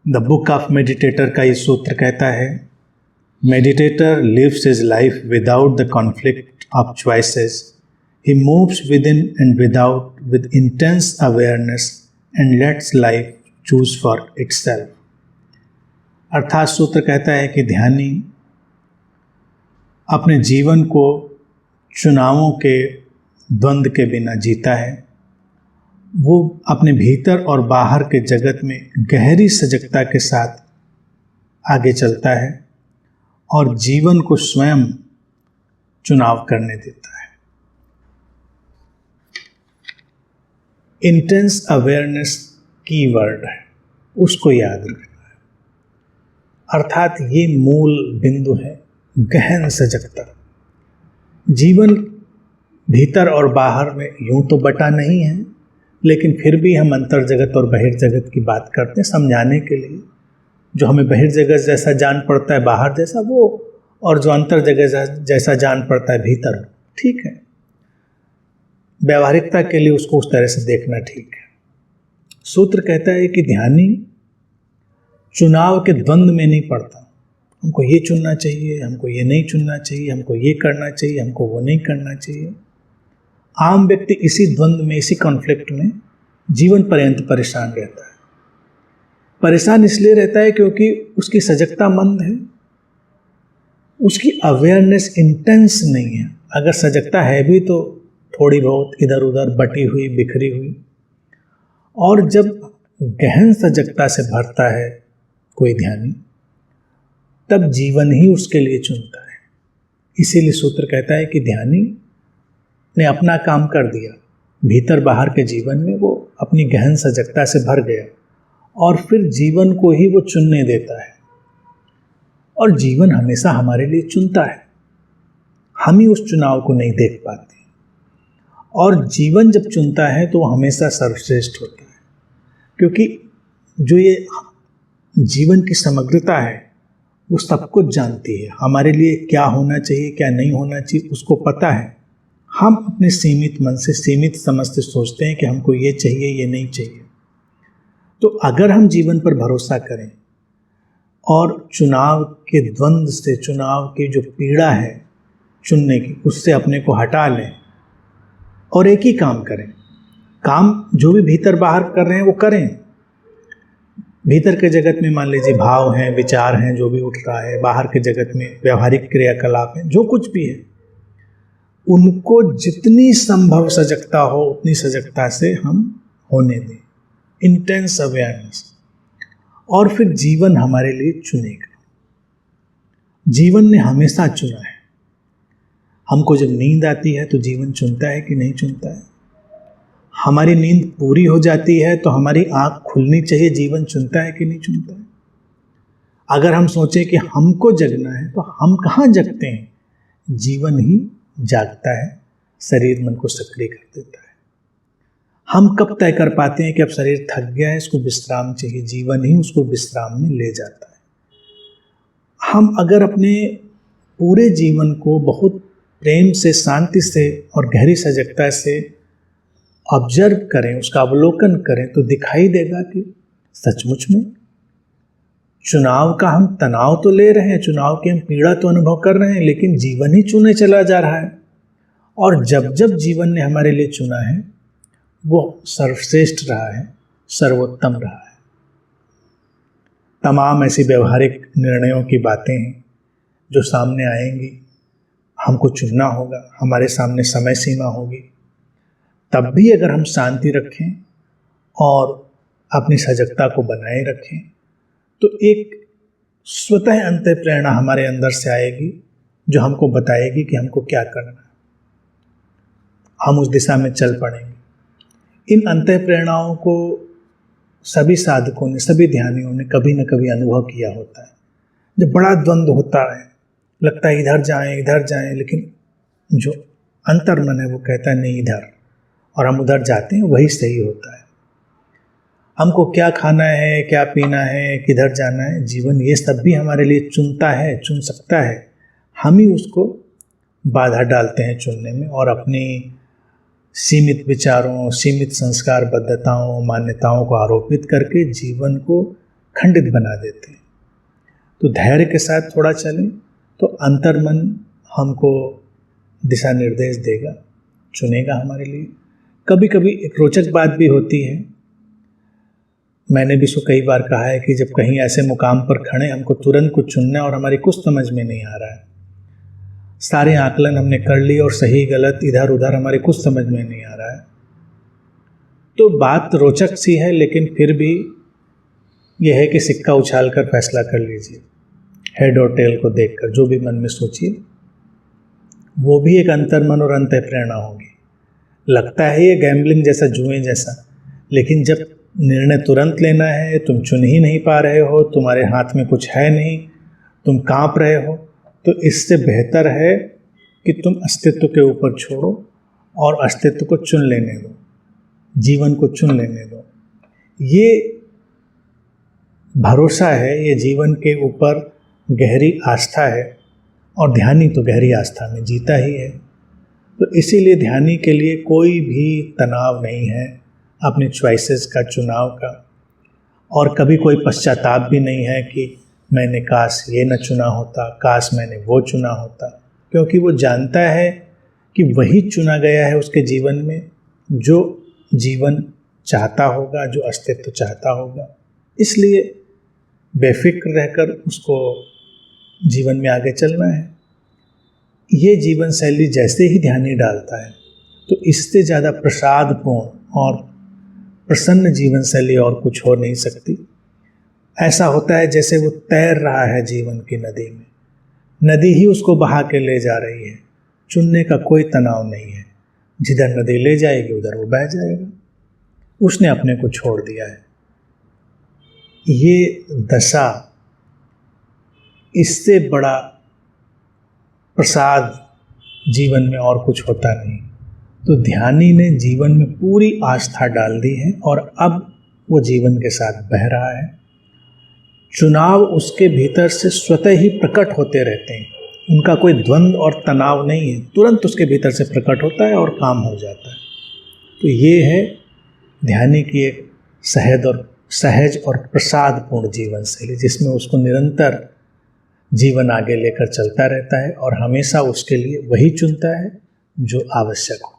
The book of meditator का ये सूत्र कहता है, meditator lives his life without the conflict of choices, he moves within and without with intense awareness and lets life choose for itself. अर्थात सूत्र कहता है कि ध्यानी अपने जीवन को चुनावों के द्वंद्व के बिना जीता है। वो अपने भीतर और बाहर के जगत में गहरी सजगता के साथ आगे चलता है और जीवन को स्वयं चुनाव करने देता है। इंटेंस अवेयरनेस की वर्ड है, उसको याद रखना है। अर्थात ये मूल बिंदु है, गहन सजगता। जीवन भीतर और बाहर में यूं तो बटा नहीं है, लेकिन फिर भी हम अंतर जगत और बहिर्जगत की बात करते हैं समझाने के लिए। जो हमें बहिर्जगत जैसा जान पड़ता है बाहर जैसा वो, और जो अंतर जगत जैसा जान पड़ता है भीतर, ठीक है। व्यावहारिकता के लिए उसको उस तरह से देखना ठीक है। सूत्र कहता है कि ध्यानी चुनाव के द्वंद्व में नहीं पड़ता। हमको ये चुनना चाहिए, हमको ये नहीं चुनना चाहिए, हमको ये करना चाहिए, हमको वो नहीं करना चाहिए। आम व्यक्ति इसी द्वंद्व में, इसी कॉन्फ्लिक्ट में जीवन पर्यंत परेशान रहता है। परेशान इसलिए रहता है क्योंकि उसकी सजगता मंद है, उसकी अवेयरनेस इंटेंस नहीं है। अगर सजगता है भी तो थोड़ी बहुत इधर उधर बटी हुई, बिखरी हुई। और जब गहन सजगता से भरता है कोई ध्यानी, तब जीवन ही उसके लिए चुनता है। इसीलिए सूत्र कहता है कि ध्यानी ने अपना काम कर दिया, भीतर बाहर के जीवन में वो अपनी गहन सजगता से भर गया और फिर जीवन को ही वो चुनने देता है। और जीवन हमेशा हमारे लिए चुनता है, हम ही उस चुनाव को नहीं देख पाते। और जीवन जब चुनता है तो वो हमेशा सर्वश्रेष्ठ होता है, क्योंकि जो ये जीवन की समग्रता है वो सब कुछ जानती है। हमारे लिए क्या होना चाहिए, क्या नहीं होना चाहिए, उसको पता है। हम अपने सीमित मन से, सीमित समझ से सोचते हैं कि हमको ये चाहिए, ये नहीं चाहिए। तो अगर हम जीवन पर भरोसा करें और चुनाव के द्वंद्व से, चुनाव की जो पीड़ा है चुनने की, उससे अपने को हटा लें और एक ही काम करें। काम जो भी भीतर बाहर कर रहे हैं वो करें। भीतर के जगत में मान लीजिए भाव हैं, विचार हैं, जो भी उठ रहा है, बाहर के जगत में व्यावहारिक क्रियाकलाप हैं, जो कुछ भी है, उनको जितनी संभव सजगता हो उतनी सजगता से हम होने दें, इंटेंस अवेयरनेस। और फिर जीवन हमारे लिए चुनेगा। जीवन ने हमेशा चुना है। हमको जब नींद आती है तो जीवन चुनता है कि नहीं चुनता है। हमारी नींद पूरी हो जाती है तो हमारी आँख खुलनी चाहिए, जीवन चुनता है कि नहीं चुनता है। अगर हम सोचें कि हमको जगना है तो हम कहाँ जगते हैं, जीवन ही जागता है, शरीर मन को सक्रिय कर देता है। हम कब तय कर पाते हैं कि अब शरीर थक गया है, इसको विश्राम चाहिए, जीवन ही उसको विश्राम में ले जाता है। हम अगर अपने पूरे जीवन को बहुत प्रेम से, शांति से और गहरी सजगता से ऑब्जर्व करें, उसका अवलोकन करें, तो दिखाई देगा कि सचमुच में चुनाव का हम तनाव तो ले रहे हैं, चुनाव की हम पीड़ा तो अनुभव कर रहे हैं, लेकिन जीवन ही चुने चला जा रहा है। और जब जब जीवन ने हमारे लिए चुना है वो सर्वश्रेष्ठ रहा है, सर्वोत्तम रहा है। तमाम ऐसी व्यवहारिक निर्णयों की बातें हैं जो सामने आएंगी, हमको चुनना होगा, हमारे सामने समय सीमा होगी। तब भी अगर हम शांति रखें और अपनी सजगता को बनाए रखें तो एक स्वतः अंतःप्रेरणा हमारे अंदर से आएगी जो हमको बताएगी कि हमको क्या करना है। हम उस दिशा में चल पड़ेंगे। इन अंतःप्रेरणाओं को सभी साधकों ने, सभी ध्यानियों ने कभी न कभी अनुभव किया होता है। जब बड़ा द्वंद्व होता है, लगता है इधर जाएं, लेकिन जो अंतर्मन है वो कहता है नहीं इधर, और हम उधर जाते हैं, वही सही होता है। हमको क्या खाना है, क्या पीना है, किधर जाना है, जीवन ये सब भी हमारे लिए चुनता है, चुन सकता है। हम ही उसको बाधा डालते हैं चुनने में, और अपनी सीमित विचारों, सीमित संस्कार बद्धताओं, मान्यताओं को आरोपित करके जीवन को खंडित बना देते हैं। तो धैर्य के साथ थोड़ा चलें तो अंतर्मन हमको दिशा निर्देश देगा, चुनेगा हमारे लिए। कभी कभी एक रोचक बात भी होती है, मैंने भी इसको कई बार कहा है कि जब कहीं ऐसे मुकाम पर खड़े हमको तुरंत कुछ चुनना है और हमारी कुछ समझ में नहीं आ रहा है, सारे आकलन हमने कर लिए और सही गलत इधर उधर हमारे कुछ समझ में नहीं आ रहा है, तो बात रोचक सी है, लेकिन फिर भी यह है कि सिक्का उछाल कर फैसला कर लीजिए। हेड और टेल को देखकर जो भी मन में सोचिए, वो भी एक अंतर्मन और अंतः प्रेरणा होगी। लगता है ये गैम्बलिंग जैसा, जुए जैसा, लेकिन जब निर्णय तुरंत लेना है, तुम चुन ही नहीं पा रहे हो, तुम्हारे हाथ में कुछ है नहीं, तुम कांप रहे हो, तो इससे बेहतर है कि तुम अस्तित्व के ऊपर छोड़ो और अस्तित्व को चुन लेने दो, जीवन को चुन लेने दो। ये भरोसा है, ये जीवन के ऊपर गहरी आस्था है, और ध्यानी तो गहरी आस्था में जीता ही है। तो इसीलिए ध्यानी के लिए कोई भी तनाव नहीं है अपने चॉइसेस का, चुनाव का, और कभी कोई पश्चाताप भी नहीं है कि मैंने काश ये न चुना होता, काश मैंने वो चुना होता, क्योंकि वो जानता है कि वही चुना गया है उसके जीवन में जो जीवन चाहता होगा, जो अस्तित्व चाहता होगा। इसलिए बेफिक्र रहकर उसको जीवन में आगे चलना है। ये जीवन शैली जैसे ही ध्यानी डालता है तो इससे ज़्यादा प्रसादपूर्ण और प्रसन्न जीवन शैली और कुछ हो नहीं सकती। ऐसा होता है जैसे वो तैर रहा है जीवन की नदी में, नदी ही उसको बहा के ले जा रही है, चुनने का कोई तनाव नहीं है, जिधर नदी ले जाएगी उधर वो बह जाएगा, उसने अपने को छोड़ दिया है। ये दशा, इससे बड़ा प्रसाद जीवन में और कुछ होता नहीं। तो ध्यानी ने जीवन में पूरी आस्था डाल दी है और अब वो जीवन के साथ बह रहा है। चुनाव उसके भीतर से स्वतः ही प्रकट होते रहते हैं, उनका कोई द्वंद्व और तनाव नहीं है, तुरंत उसके भीतर से प्रकट होता है और काम हो जाता है। तो ये है ध्यानी की एक सहज और प्रसादपूर्ण जीवन शैली, जिसमें उसको निरंतर जीवन आगे लेकर चलता रहता है और हमेशा उसके लिए वही चुनता है जो आवश्यक हो।